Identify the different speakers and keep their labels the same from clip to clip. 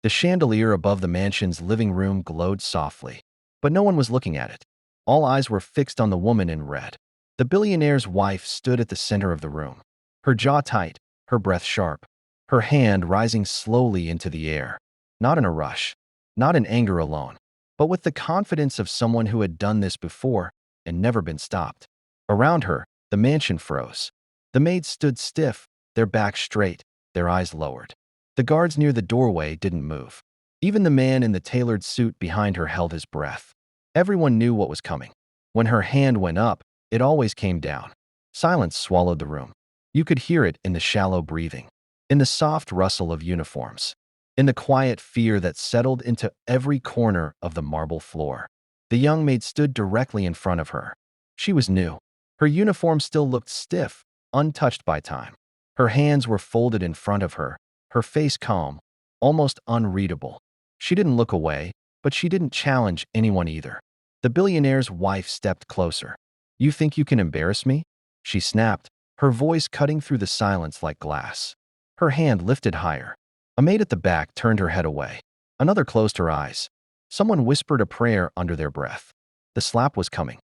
Speaker 1: The chandelier above the mansion's living room glowed softly, but no one was looking at it. All eyes were fixed on the woman in red. The billionaire's wife stood at the center of the room, her jaw tight, her breath sharp, her hand rising slowly into the air, not in a rush, not in anger alone, but with the confidence of someone who had done this before and never been stopped. Around her, the mansion froze. The maids stood stiff, their backs straight, their eyes lowered. The guards near the doorway didn't move. Even the man in the tailored suit behind her held his breath. Everyone knew what was coming. When her hand went up, it always came down. Silence swallowed the room. You could hear it in the shallow breathing, in the soft rustle of uniforms, in the quiet fear that settled into every corner of the marble floor. The young maid stood directly in front of her. She was new. Her uniform still looked stiff, untouched by time. Her hands were folded in front of her, her face calm, almost unreadable. She didn't look away, but she didn't challenge anyone either. The billionaire's wife stepped closer. "You think you can embarrass me?" she snapped, her voice cutting through the silence like glass. Her hand lifted higher. A maid at the back turned her head away. Another closed her eyes. Someone whispered a prayer under their breath. The slap was coming.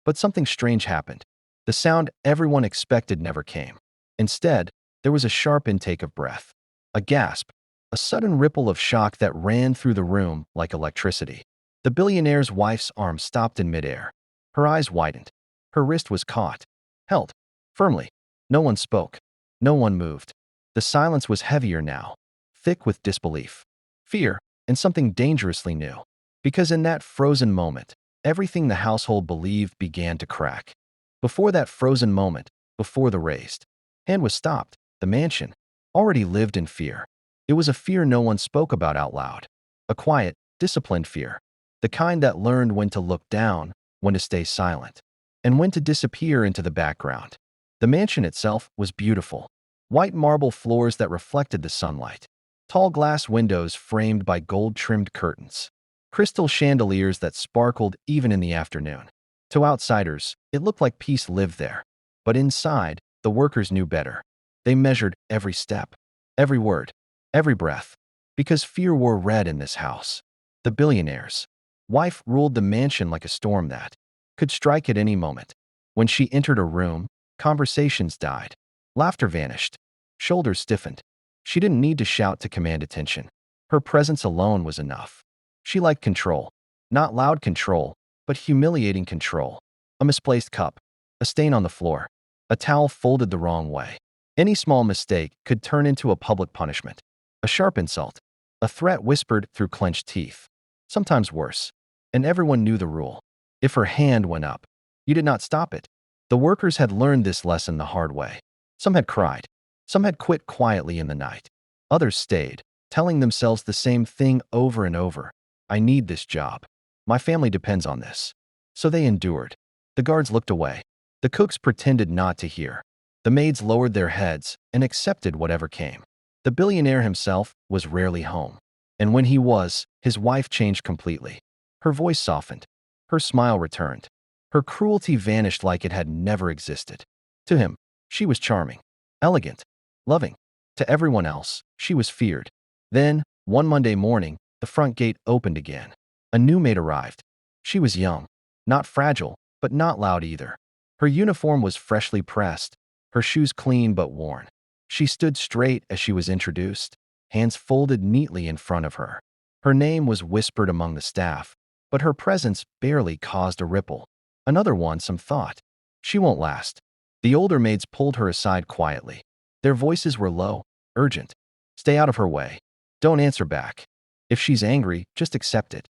Speaker 1: But something strange happened. The sound everyone expected never came. Instead, there was a sharp intake of breath. A gasp. A sudden ripple of shock that ran through the room like electricity. The billionaire's wife's arm stopped in midair. Her eyes widened. Her wrist was caught, held, firmly. No one spoke. No one moved. The silence was heavier now, thick with disbelief, fear, and something dangerously new. Because in that frozen moment, everything the household believed began to crack. Before that frozen moment, before the raised hand was stopped, the mansion already lived in fear. It was a fear no one spoke about out loud. A quiet, disciplined fear. The kind that learned when to look down, when to stay silent, and when to disappear into the background. The mansion itself was beautiful. White marble floors that reflected the sunlight. Tall glass windows framed by gold-trimmed curtains. Crystal chandeliers that sparkled even in the afternoon. To outsiders, it looked like peace lived there. But inside, the workers knew better. They measured every step, every word, every breath. Because fear wore red in this house. The billionaire's wife ruled the mansion like a storm that could strike at any moment. When she entered a room, conversations died. Laughter vanished. Shoulders stiffened. She didn't need to shout to command attention. Her presence alone was enough. She liked control. Not loud control, but humiliating control. A misplaced cup. A stain on the floor. A towel folded the wrong way. Any small mistake could turn into a public punishment. A sharp insult. A threat whispered through clenched teeth. Sometimes worse. And everyone knew the rule. If her hand went up, you did not stop it. The workers had learned this lesson the hard way. Some had cried. Some had quit quietly in the night. Others stayed, telling themselves the same thing over and over. I need this job. My family depends on this. So they endured. The guards looked away. The cooks pretended not to hear. The maids lowered their heads and accepted whatever came. The billionaire himself was rarely home. And when he was, his wife changed completely. Her voice softened. Her smile returned. Her cruelty vanished like it had never existed. To him, she was charming, elegant, loving. To everyone else, she was feared. Then, one Monday morning, the front gate opened again. A new maid arrived. She was young, not fragile, but not loud either. Her uniform was freshly pressed, her shoes clean but worn. She stood straight as she was introduced, hands folded neatly in front of her. Her name was whispered among the staff, but her presence barely caused a ripple. Another one, some thought. She won't last. The older maids pulled her aside quietly. Their voices were low, urgent. Stay out of her way. Don't answer back. If she's angry, just accept it.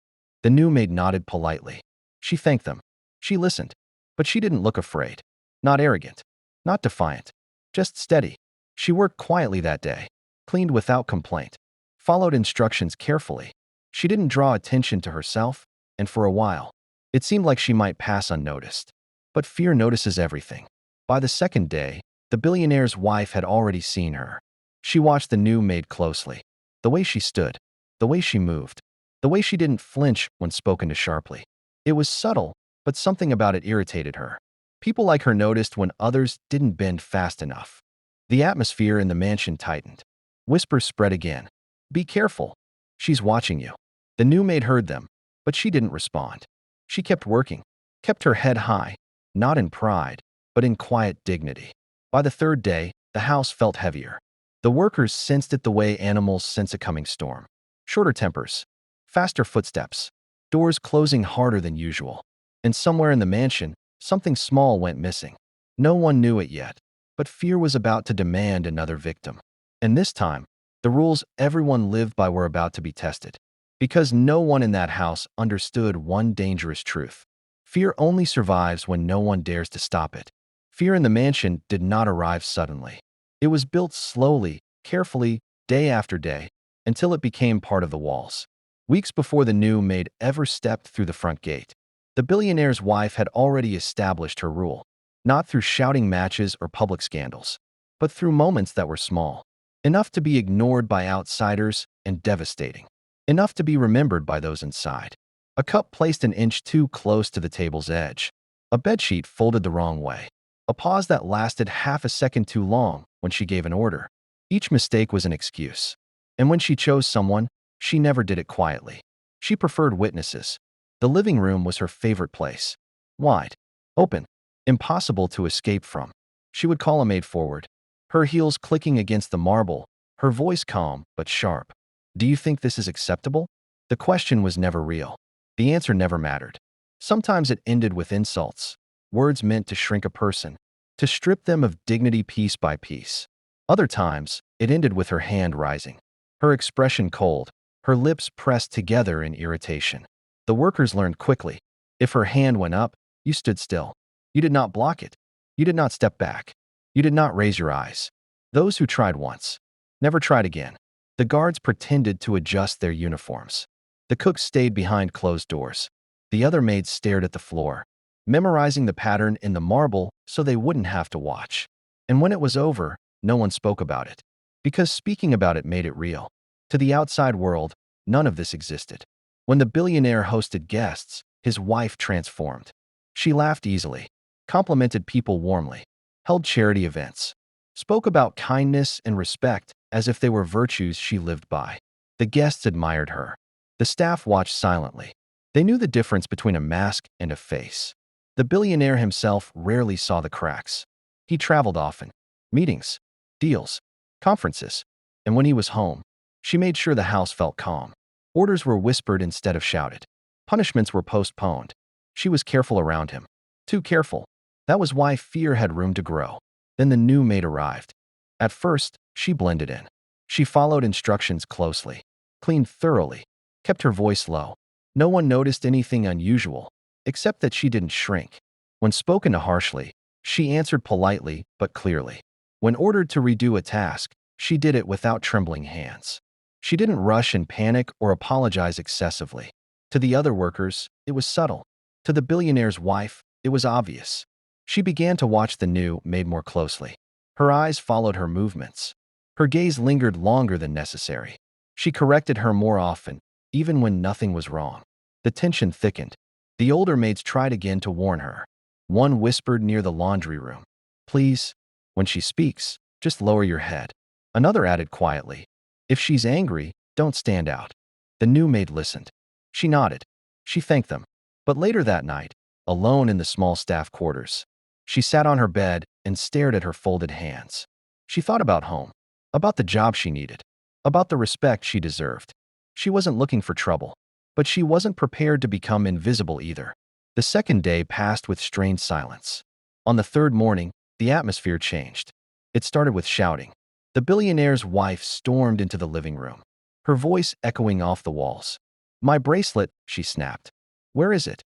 Speaker 1: The new maid nodded politely. She thanked them. She listened. But she didn't look afraid. Not arrogant. Not defiant. Just steady. She worked quietly that day. Cleaned without complaint. Followed instructions carefully. She didn't draw attention to herself, and for a while, it seemed like she might pass unnoticed. But fear notices everything. By the second day, the billionaire's wife had already seen her. She watched the new maid closely. The way she stood. The way she moved. The way she didn't flinch when spoken to sharply. It was subtle, but something about it irritated her. People like her noticed when others didn't bend fast enough. The atmosphere in the mansion tightened. Whispers spread again. Be careful. She's watching you. The new maid heard them, but she didn't respond. She kept working, kept her head high, not in pride, but in quiet dignity. By the third day, the house felt heavier. The workers sensed it the way animals sense a coming storm. Shorter tempers, faster footsteps, doors closing harder than usual. And somewhere in the mansion, something small went missing. No one knew it yet, but fear was about to demand another victim. And this time, the rules everyone lived by were about to be tested. Because no one in that house understood one dangerous truth. Fear only survives when no one dares to stop it. Fear in the mansion did not arrive suddenly. It was built slowly, carefully, day after day, until it became part of the walls. Weeks before the new maid ever stepped through the front gate, the billionaire's wife had already established her rule, not through shouting matches or public scandals, but through moments that were small, enough to be ignored by outsiders and devastating, enough to be remembered by those inside. A cup placed an inch too close to the table's edge, a bedsheet folded the wrong way, a pause that lasted half a second too long when she gave an order. Each mistake was an excuse. And when she chose someone, she never did it quietly. She preferred witnesses. The living room was her favorite place. Wide, open, impossible to escape from. She would call a maid forward, her heels clicking against the marble, her voice calm but sharp. Do you think this is acceptable? The question was never real. The answer never mattered. Sometimes it ended with insults, words meant to shrink a person, to strip them of dignity piece by piece. Other times, it ended with her hand rising, her expression cold, her lips pressed together in irritation. The workers learned quickly. If her hand went up, you stood still. You did not block it. You did not step back. You did not raise your eyes. Those who tried once never tried again. The guards pretended to adjust their uniforms. The cooks stayed behind closed doors. The other maids stared at the floor, memorizing the pattern in the marble so they wouldn't have to watch. And when it was over, no one spoke about it, because speaking about it made it real. To the outside world, none of this existed. When the billionaire hosted guests, his wife transformed. She laughed easily, complimented people warmly, held charity events, spoke about kindness and respect as if they were virtues she lived by. The guests admired her. The staff watched silently. They knew the difference between a mask and a face. The billionaire himself rarely saw the cracks. He traveled often. Meetings, deals, conferences. And when he was home, she made sure the house felt calm. Orders were whispered instead of shouted. Punishments were postponed. She was careful around him. Too careful. That was why fear had room to grow. Then the new maid arrived. At first, she blended in. She followed instructions closely, cleaned thoroughly, kept her voice low. No one noticed anything unusual, except that she didn't shrink. When spoken to harshly, she answered politely but clearly. When ordered to redo a task, she did it without trembling hands. She didn't rush and panic or apologize excessively. To the other workers, it was subtle. To the billionaire's wife, it was obvious. She began to watch the new maid more closely. Her eyes followed her movements. Her gaze lingered longer than necessary. She corrected her more often, even when nothing was wrong. The tension thickened. The older maids tried again to warn her. One whispered near the laundry room, "Please, when she speaks, just lower your head." Another added quietly, "If she's angry, don't stand out." The new maid listened. She nodded. She thanked them. But later that night, alone in the small staff quarters, she sat on her bed and stared at her folded hands. She thought about home, about the job she needed, about the respect she deserved. She wasn't looking for trouble, but she wasn't prepared to become invisible either. The second day passed with strained silence. On the third morning, the atmosphere changed. It started with shouting. The billionaire's wife stormed into the living room, her voice echoing off the walls. "My bracelet," she snapped. "Where is it?"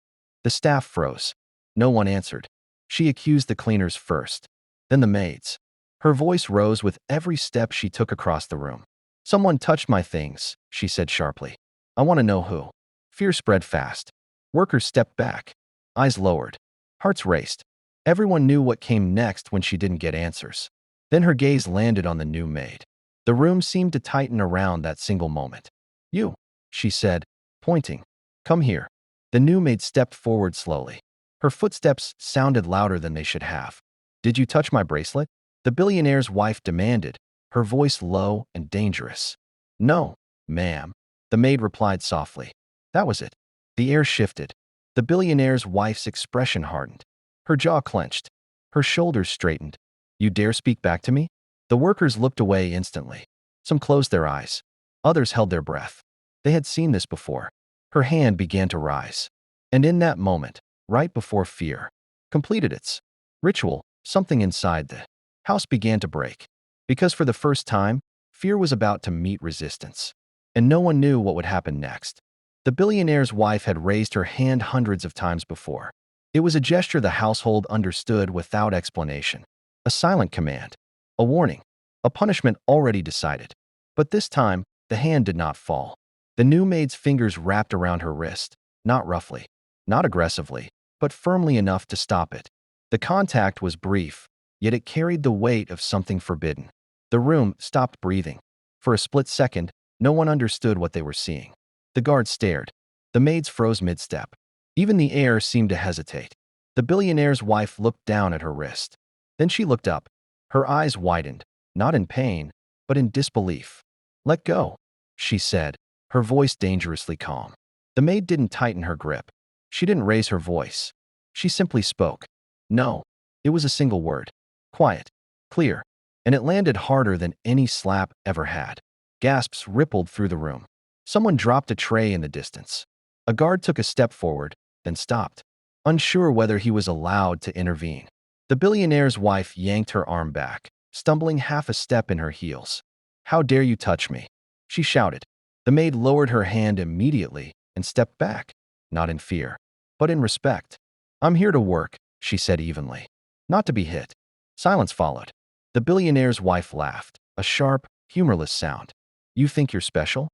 Speaker 1: The staff froze. No one answered. She accused the cleaners first, then the maids. Her voice rose with every step she took across the room. "Someone touched my things," she said sharply. "I want to know who." Fear spread fast. Workers stepped back, eyes lowered, hearts raced. Everyone knew what came next when she didn't get answers. Then her gaze landed on the new maid. The room seemed to tighten around that single moment. "You," she said, pointing. "Come here." The new maid stepped forward slowly. Her footsteps sounded louder than they should have. "Did you touch my bracelet?" The billionaire's wife demanded, her voice low and dangerous. "No," "Ma'am." The maid replied softly. That was it. The air shifted. The billionaire's wife's expression hardened. Her jaw clenched. Her shoulders straightened. "You dare speak back to me?" The workers looked away instantly. Some closed their eyes. Others held their breath. They had seen this before. Her hand began to rise. And in that moment, right before fear completed its ritual, something inside the house began to break. Because for the first time, fear was about to meet resistance. And no one knew what would happen next. The billionaire's wife had raised her hand hundreds of times before. It was a gesture the household understood without explanation. A silent command. A warning. A punishment already decided. But this time, the hand did not fall. The new maid's fingers wrapped around her wrist, not roughly, not aggressively, but firmly enough to stop it. The contact was brief, yet it carried the weight of something forbidden. The room stopped breathing. For a split second, no one understood what they were seeing. The guards stared. The maids froze mid-step. Even the air seemed to hesitate. The billionaire's wife looked down at her wrist. Then she looked up. Her eyes widened, not in pain, but in disbelief. "Let go," she said, her voice dangerously calm. The maid didn't tighten her grip. She didn't raise her voice. She simply spoke. No. It was a single word. Quiet. Clear. And it landed harder than any slap ever had. Gasps rippled through the room. Someone dropped a tray in the distance. A guard took a step forward, then stopped, unsure whether he was allowed to intervene. The billionaire's wife yanked her arm back, stumbling half a step in her heels. "How dare you touch me?" she shouted. The maid lowered her hand immediately and stepped back, not in fear, but in respect. "I'm here to work," she said evenly, "not to be hit." Silence followed. The billionaire's wife laughed, a sharp, humorless sound. "You think you're special?"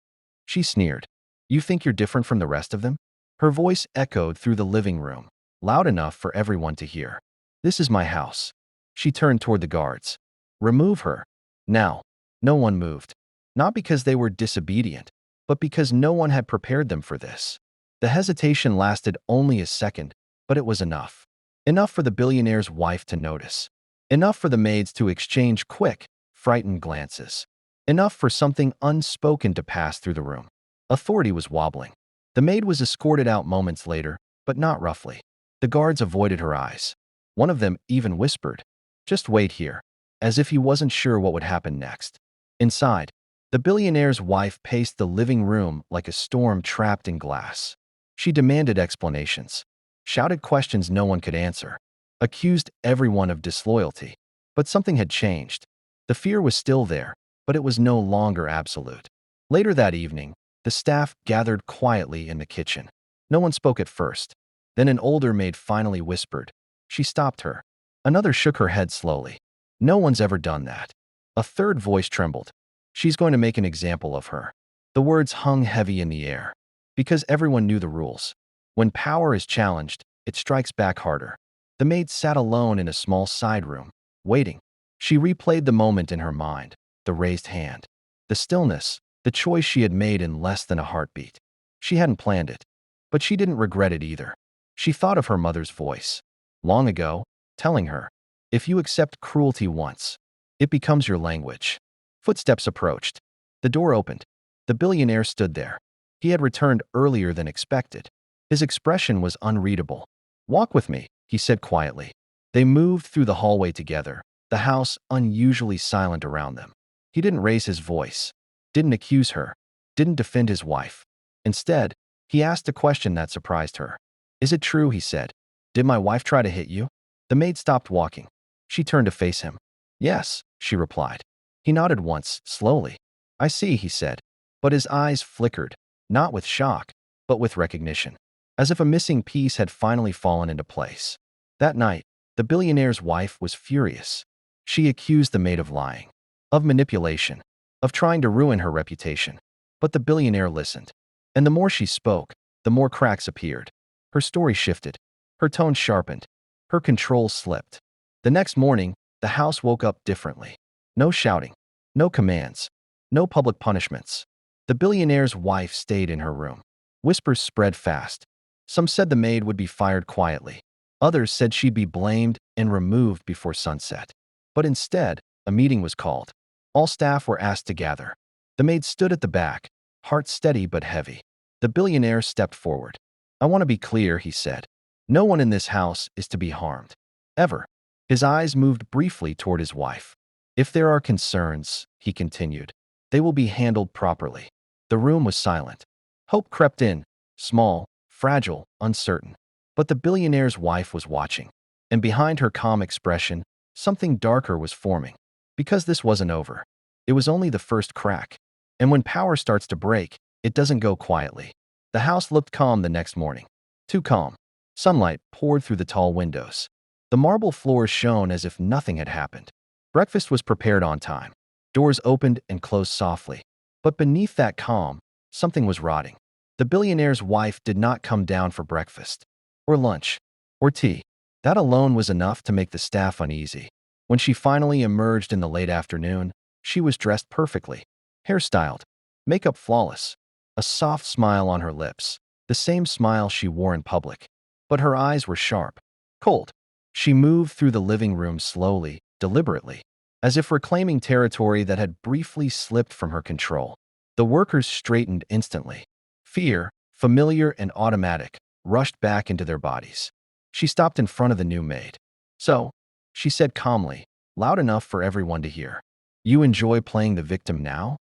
Speaker 1: She sneered. "You think you're different from the rest of them?" Her voice echoed through the living room, loud enough for everyone to hear. "This is my house." She turned toward the guards. "Remove her. Now." No one moved. Not because they were disobedient, but because no one had prepared them for this. The hesitation lasted only a second, but it was enough. Enough for the billionaire's wife to notice. Enough for the maids to exchange quick, frightened glances. Enough for something unspoken to pass through the room. Authority was wobbling. The maid was escorted out moments later, but not roughly. The guards avoided her eyes. One of them even whispered, "Just wait here," as if he wasn't sure what would happen next. Inside, the billionaire's wife paced the living room like a storm trapped in glass. She demanded explanations, shouted questions no one could answer, accused everyone of disloyalty. But something had changed. The fear was still there, but it was no longer absolute. Later that evening, the staff gathered quietly in the kitchen. No one spoke at first. Then an older maid finally whispered. She stopped her. Another shook her head slowly. "No one's ever done that." A third voice trembled. "She's going to make an example of her." The words hung heavy in the air. Because everyone knew the rules. When power is challenged, it strikes back harder. The maid sat alone in a small side room, waiting. She replayed the moment in her mind, the raised hand, the stillness, the choice she had made in less than a heartbeat. She hadn't planned it, but she didn't regret it either. She thought of her mother's voice, long ago, telling her, "If you accept cruelty once, it becomes your language." Footsteps approached. The door opened. The billionaire stood there. He had returned earlier than expected. His expression was unreadable. "Walk with me," he said quietly. They moved through the hallway together, the house unusually silent around them. He didn't raise his voice, didn't accuse her, didn't defend his wife. Instead, he asked a question that surprised her. "Is it true?" he said. "Did my wife try to hit you?" The maid stopped walking. She turned to face him. "Yes," she replied. He nodded once, slowly. "I see," he said. But his eyes flickered, not with shock, but with recognition, as if a missing piece had finally fallen into place. That night, the billionaire's wife was furious. She accused the maid of lying, of manipulation, of trying to ruin her reputation. But the billionaire listened. And the more she spoke, the more cracks appeared. Her story shifted. Her tone sharpened. Her control slipped. The next morning, the house woke up differently. No shouting, no commands, no public punishments. The billionaire's wife stayed in her room. Whispers spread fast. Some said the maid would be fired quietly. Others said she'd be blamed and removed before sunset. But instead, a meeting was called. All staff were asked to gather. The maid stood at the back, heart steady but heavy. The billionaire stepped forward. "I want to be clear," he said. "No one in this house is to be harmed. Ever." His eyes moved briefly toward his wife. "If there are concerns," he continued, "they will be handled properly." The room was silent. Hope crept in, small, fragile, uncertain. But the billionaire's wife was watching. And behind her calm expression, something darker was forming. Because this wasn't over. It was only the first crack. And when power starts to break, it doesn't go quietly. The house looked calm the next morning. Too calm. Sunlight poured through the tall windows. The marble floors shone as if nothing had happened. Breakfast was prepared on time. Doors opened and closed softly. But beneath that calm, something was rotting. The billionaire's wife did not come down for breakfast, or lunch, or tea. That alone was enough to make the staff uneasy. When she finally emerged in the late afternoon, she was dressed perfectly, hairstyled, makeup flawless, a soft smile on her lips, the same smile she wore in public. But her eyes were sharp, cold. She moved through the living room slowly, deliberately, as if reclaiming territory that had briefly slipped from her control. The workers straightened instantly. Fear, familiar and automatic, rushed back into their bodies. She stopped in front of the new maid. "So," she said calmly, loud enough for everyone to hear, "you enjoy playing the victim now?"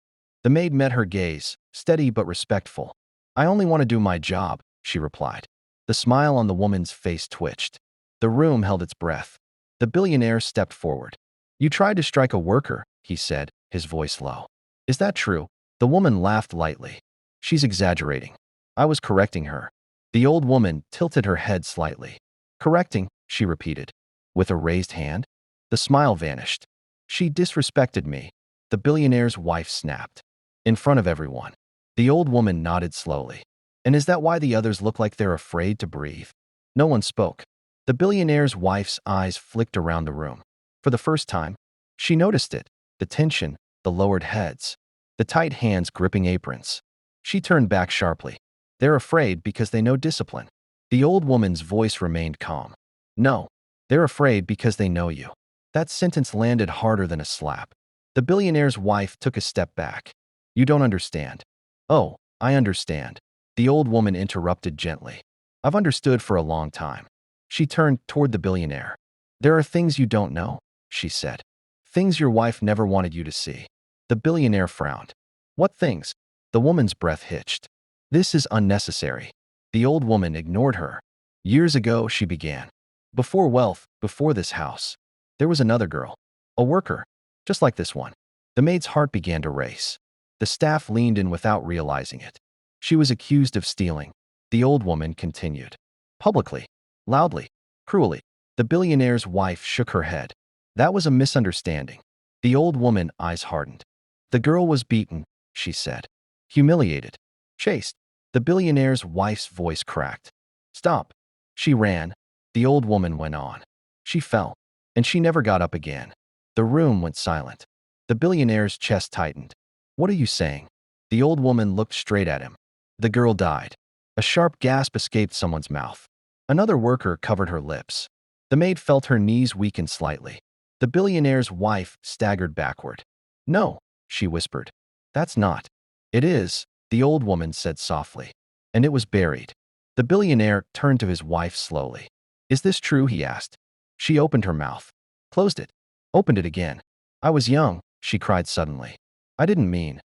Speaker 1: The maid met her gaze, steady but respectful. "I only want to do my job," she replied. The smile on the woman's face twitched. The room held its breath. The billionaire stepped forward. "You tried to strike a worker," he said, his voice low. "Is that true?" The woman laughed lightly. "She's exaggerating. I was correcting her." The old woman tilted her head slightly. "Correcting," she repeated, with a raised hand. The smile vanished. "She disrespected me," the billionaire's wife snapped. "In front of everyone." The old woman nodded slowly. "And is that why the others look like they're afraid to breathe?" No one spoke. The billionaire's wife's eyes flicked around the room. For the first time, she noticed it, the tension, the lowered heads, the tight hands gripping aprons. She turned back sharply. "They're afraid because they know discipline." The old woman's voice remained calm. "No, they're afraid because they know you." That sentence landed harder than a slap. The billionaire's wife took a step back. "You don't understand." "Oh, I understand," the old woman interrupted gently. "I've understood for a long time." She turned toward the billionaire. "There are things you don't know," she said. "Things your wife never wanted you to see." The billionaire frowned. "What things?" The woman's breath hitched. "This is unnecessary." The old woman ignored her. "Years ago," she began. "Before wealth, before this house, there was another girl. A worker, just like this one." The maid's heart began to race. The staff leaned in without realizing it. "She was accused of stealing," the old woman continued. "Publicly, loudly, cruelly." The billionaire's wife shook her head. "That was a misunderstanding." The old woman's eyes hardened. "The girl was beaten," she said. "Humiliated. Chased." The billionaire's wife's voice cracked. "Stop." "She ran," the old woman went on. "She fell, and she never got up again." The room went silent. The billionaire's chest tightened. "What are you saying?" The old woman looked straight at him. "The girl died." A sharp gasp escaped someone's mouth. Another worker covered her lips. The maid felt her knees weaken slightly. The billionaire's wife staggered backward. "No," she whispered. "That's not." "It is," the old woman said softly. "And it was buried." The billionaire turned to his wife slowly. "Is this true?" he asked. She opened her mouth, closed it, opened it again. "I was young," she cried suddenly. "I didn't mean."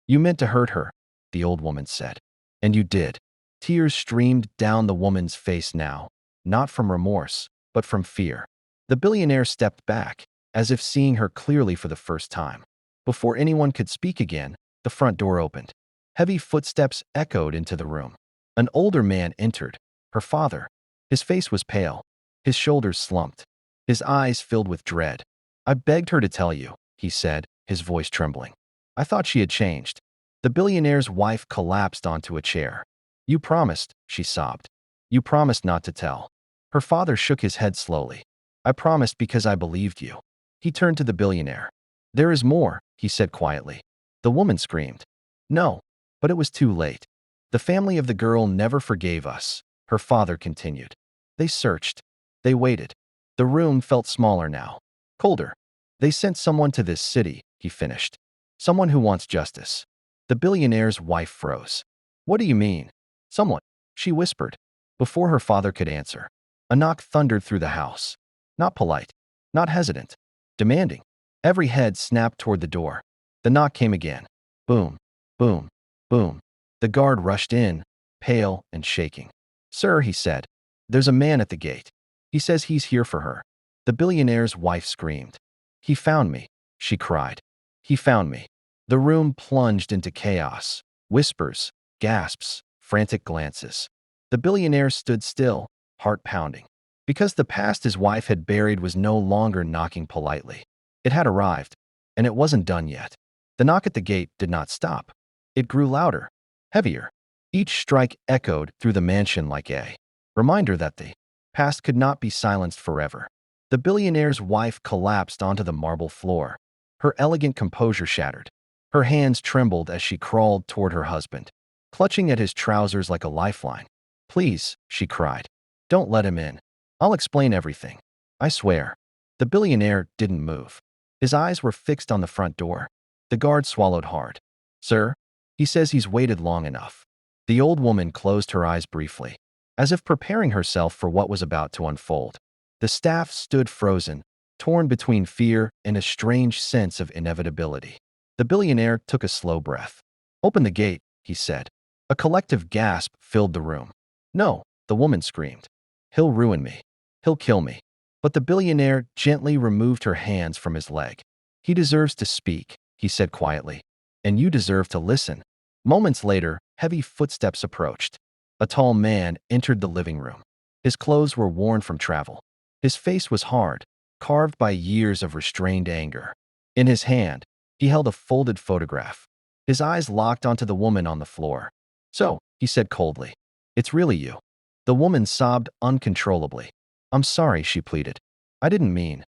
Speaker 1: "You meant to hurt her," the old woman said. "And you did." Tears streamed down the woman's face now, not from remorse, but from fear. The billionaire stepped back, as if seeing her clearly for the first time. Before anyone could speak again, the front door opened. Heavy footsteps echoed into the room. An older man entered, her father. His face was pale, his shoulders slumped, his eyes filled with dread. "I begged her to tell you," he said, his voice trembling. "I thought she had changed." The billionaire's wife collapsed onto a chair. "You promised," she sobbed. "You promised not to tell." Her father shook his head slowly. "I promised because I believed you." He turned to the billionaire. "There is more," he said quietly. The woman screamed. "No." But it was too late. "The family of the girl never forgave us," her father continued. "They searched. They waited." The room felt smaller now, colder. "They sent someone to this city," he finished. "Someone who wants justice." The billionaire's wife froze. What do you mean? Someone, she whispered. Before her father could answer, a knock thundered through the house. Not polite, not hesitant, demanding. Every head snapped toward the door. The knock came again. Boom, boom, boom. The guard rushed in, pale and shaking. Sir, he said, there's a man at the gate. He says he's here for her. The billionaire's wife screamed. He found me, she cried. He found me. The room plunged into chaos. Whispers, gasps, frantic glances. The billionaire stood still, heart pounding. Because the past his wife had buried was no longer knocking politely. It had arrived, and it wasn't done yet. The knock at the gate did not stop. It grew louder, heavier. Each strike echoed through the mansion like a reminder that the past could not be silenced forever. The billionaire's wife collapsed onto the marble floor. Her elegant composure shattered. Her hands trembled as she crawled toward her husband, clutching at his trousers like a lifeline. Please, she cried. Don't let him in. I'll explain everything. I swear. The billionaire didn't move. His eyes were fixed on the front door. The guard swallowed hard. Sir, he says he's waited long enough. The old woman closed her eyes briefly, as if preparing herself for what was about to unfold. The staff stood frozen, torn between fear and a strange sense of inevitability. The billionaire took a slow breath. Open the gate, he said. A collective gasp filled the room. No, the woman screamed. He'll ruin me. He'll kill me. But the billionaire gently removed her hands from his leg. He deserves to speak, he said quietly. And you deserve to listen. Moments later, heavy footsteps approached. A tall man entered the living room. His clothes were worn from travel. His face was hard, carved by years of restrained anger. In his hand, he held a folded photograph. His eyes locked onto the woman on the floor. So, he said coldly, it's really you. The woman sobbed uncontrollably. I'm sorry, she pleaded. I didn't mean.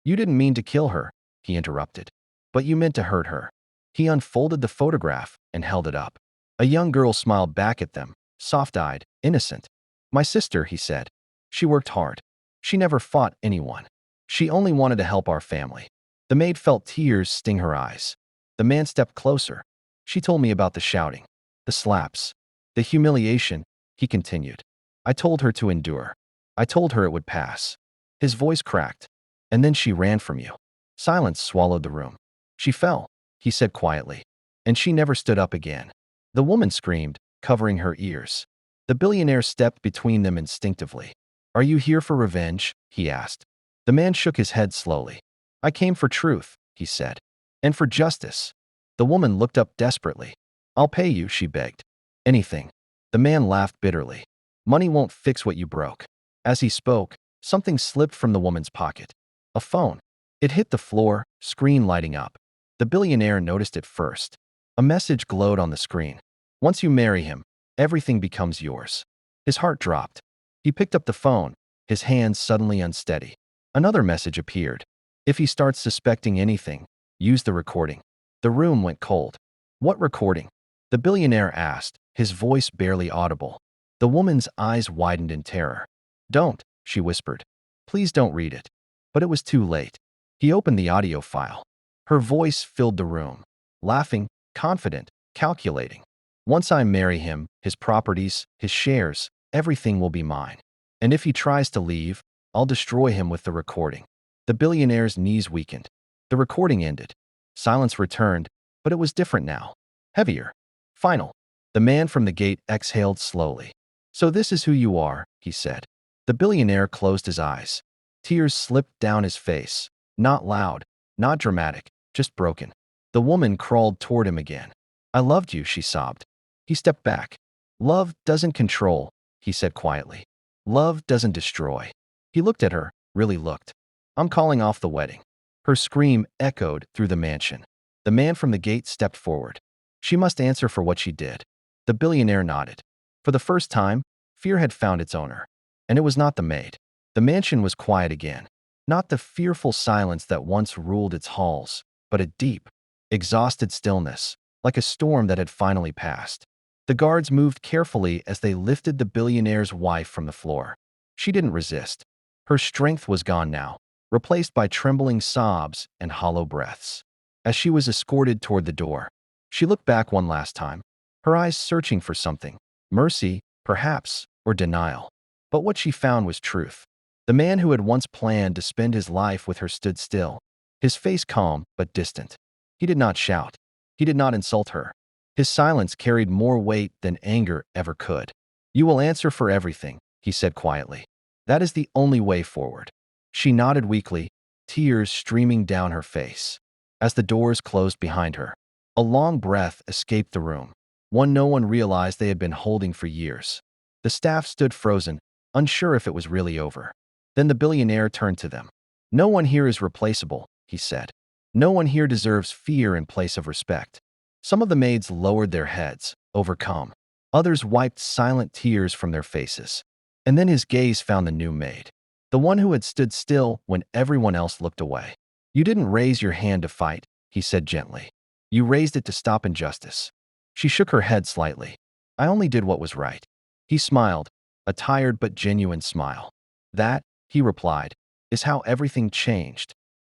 Speaker 1: You didn't mean to kill her, he interrupted. But you meant to hurt her. He unfolded the photograph and held it up. A young girl smiled back at them, soft-eyed, innocent. My sister, he said. She worked hard. She never fought anyone. She only wanted to help our family. The maid felt tears sting her eyes. The man stepped closer. She told me about the shouting, the slaps, the humiliation, he continued. I told her to endure. I told her it would pass. His voice cracked. And then she ran from you. Silence swallowed the room. She fell, he said quietly. And she never stood up again. The woman screamed, covering her ears. The billionaire stepped between them instinctively. Are you here for revenge? He asked. The man shook his head slowly. I came for truth, he said. And for justice. The woman looked up desperately. I'll pay you, she begged. Anything. The man laughed bitterly. Money won't fix what you broke. As he spoke, something slipped from the woman's pocket. A phone. It hit the floor, screen lighting up. The billionaire noticed it first. A message glowed on the screen. Once you marry him, everything becomes yours. His heart dropped. He picked up the phone, his hands suddenly unsteady. Another message appeared. If he starts suspecting anything, use the recording. The room went cold. What recording? The billionaire asked, his voice barely audible. The woman's eyes widened in terror. Don't, she whispered. Please don't read it. But it was too late. He opened the audio file. Her voice filled the room, laughing, confident, calculating. Once I marry him, his properties, his shares, everything will be mine. And if he tries to leave, I'll destroy him with the recording. The billionaire's knees weakened. The recording ended. Silence returned, but it was different now. Heavier. Final. The man from the gate exhaled slowly. So this is who you are, he said. The billionaire closed his eyes. Tears slipped down his face. Not loud, not dramatic, just broken. The woman crawled toward him again. I loved you, she sobbed. He stepped back. Love doesn't control, he said quietly. Love doesn't destroy. He looked at her, really looked. I'm calling off the wedding. Her scream echoed through the mansion. The man from the gate stepped forward. She must answer for what she did. The billionaire nodded. For the first time, fear had found its owner. And it was not the maid. The mansion was quiet again. Not the fearful silence that once ruled its halls, but a deep, exhausted stillness, like a storm that had finally passed. The guards moved carefully as they lifted the billionaire's wife from the floor. She didn't resist. Her strength was gone now, replaced by trembling sobs and hollow breaths. As she was escorted toward the door, She looked back one last time, her eyes searching for something. Mercy, perhaps, or denial. But what she found was truth. The man who had once planned to spend his life with her stood still, his face calm but distant. He did not shout. He did not insult her. His silence carried more weight than anger ever could. "You will answer for everything," he said quietly. "That is the only way forward." She nodded weakly, tears streaming down her face. As the doors closed behind her, a long breath escaped the room, one no one realized they had been holding for years. The staff stood frozen, unsure if it was really over. Then the billionaire turned to them. "No one here is replaceable," he said. "No one here deserves fear in place of respect." Some of the maids lowered their heads, overcome. Others wiped silent tears from their faces. And then his gaze found the new maid, the one who had stood still when everyone else looked away. "You didn't raise your hand to fight," he said gently. "You raised it to stop injustice." She shook her head slightly. "I only did what was right." He smiled, a tired but genuine smile. "That," he replied, "is how everything changed."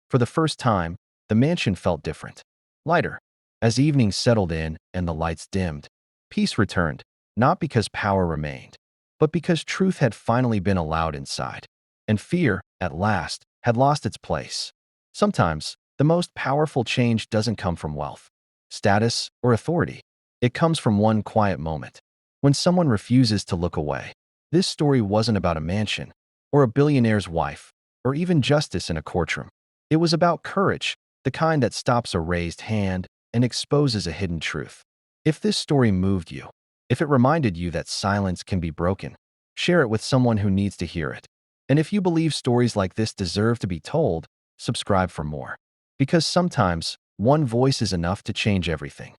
Speaker 1: For the first time, the mansion felt different. Lighter. As evening settled in and the lights dimmed, peace returned, not because power remained, but because truth had finally been allowed inside. And fear, at last, had lost its place. Sometimes, the most powerful change doesn't come from wealth, status, or authority. It comes from one quiet moment, when someone refuses to look away. This story wasn't about a mansion, or a billionaire's wife, or even justice in a courtroom. It was about courage, the kind that stops a raised hand and exposes a hidden truth. If this story moved you, if it reminded you that silence can be broken, share it with someone who needs to hear it. And if you believe stories like this deserve to be told, subscribe for more. Because sometimes, one voice is enough to change everything.